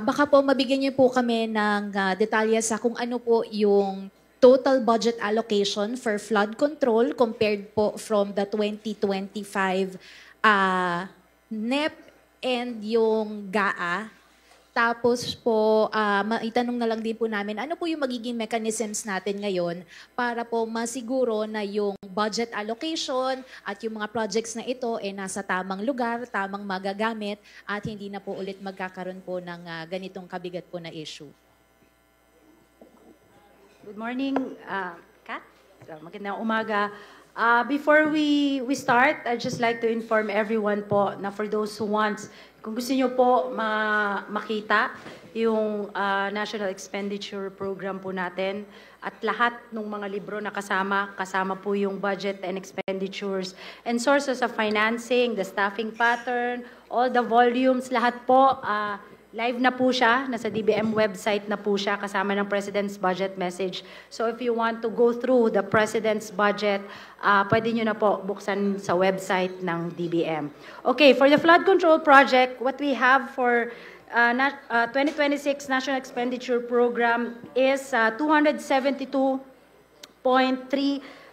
Baka po mabigyan niyo po kami ng detalye sa kung ano po yung total budget allocation for flood control compared po from the 2025 NEP and yung GAA. Tapos po, maitanong na lang din po namin, ano po yung magiging mechanisms natin ngayon para po masiguro na yung budget allocation at yung mga projects na ito nasa tamang lugar, tamang magagamit at hindi na po ulit magkakaroon po ng ganitong kabigat po na issue. Good morning, Kat. Magandang umaga. Before we start, I'd just like to inform everyone po na for those who want, kung gusto niyo po makita yung National Expenditure Program po natin at lahat ng mga libro na kasama po yung budget and expenditures and sources of financing, the staffing pattern, all the volumes, lahat po, live na po siya, nasa DBM website na po siya, kasama ng President's Budget Message. So if you want to go through the President's Budget, pwede nyo na po buksan sa website ng DBM. Okay, for the flood control project, what we have for 2026 National Expenditure Program is 272.3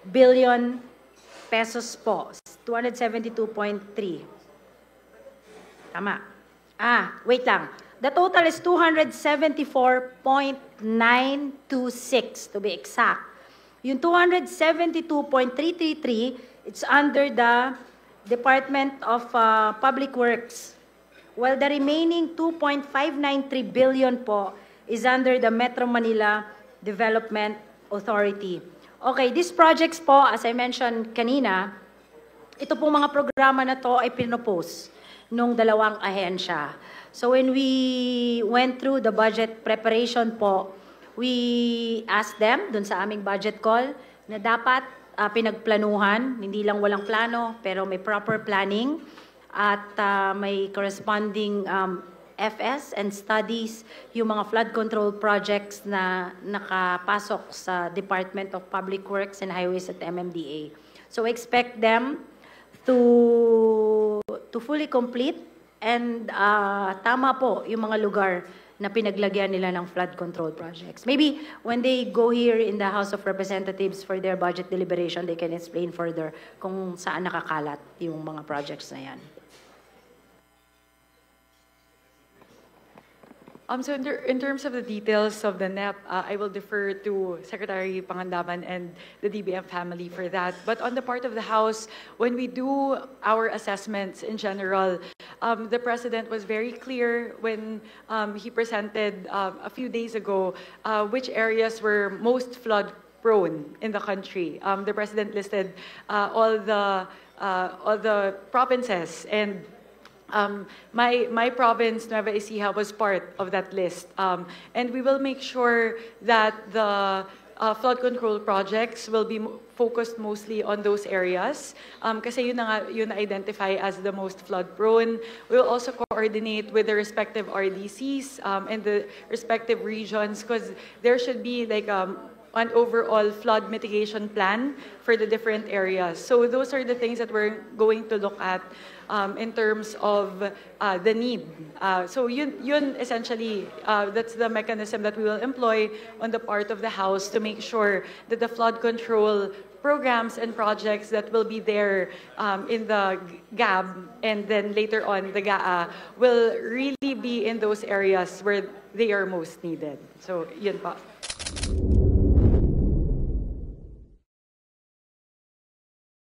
billion pesos po. 272.3. Tama. Wait lang. The total is 274.926 to be exact. Yung 272.333, it's under the Department of Public Works. While the remaining 2.593 billion po is under the Metro Manila Development Authority. Okay, these projects po, as I mentioned kanina, ito po mga programa na to ay pinopose nung dalawang ahensya. So when we went through the budget preparation po, we asked them dun sa aming budget call na dapat pinagplanuhan, hindi lang walang plano, pero may proper planning at may corresponding FS and studies, yung mga flood control projects na nakapasok sa Department of Public Works and Highways at MMDA. So expect them to fully complete and tama po yung mga lugar na pinaglagyan nila ng flood control projects. Maybe when they go here in the House of Representatives for their budget deliberation, they can explain further kung saan nakakalat yung mga projects na yan. So in terms of the details of the NEP, I will defer to Secretary Pangandaman and the DBM family for that. But on the part of the House, when we do our assessments in general, the President was very clear when he presented a few days ago which areas were most flood prone in the country. The President listed all the provinces, and my province, Nueva Ecija, was part of that list. And we will make sure that the flood control projects will be focused mostly on those areas. Kasi yun identify as the most flood prone. We will also coordinate with the respective RDCs and the respective regions, because there should be like an overall flood mitigation plan for the different areas. So those are the things that we're going to look at in terms of the need. So yun essentially, that's the mechanism that we will employ on the part of the House to make sure that the flood control programs and projects that will be there in the GAB and then later on the GAA will really be in those areas where they are most needed. So yun pa.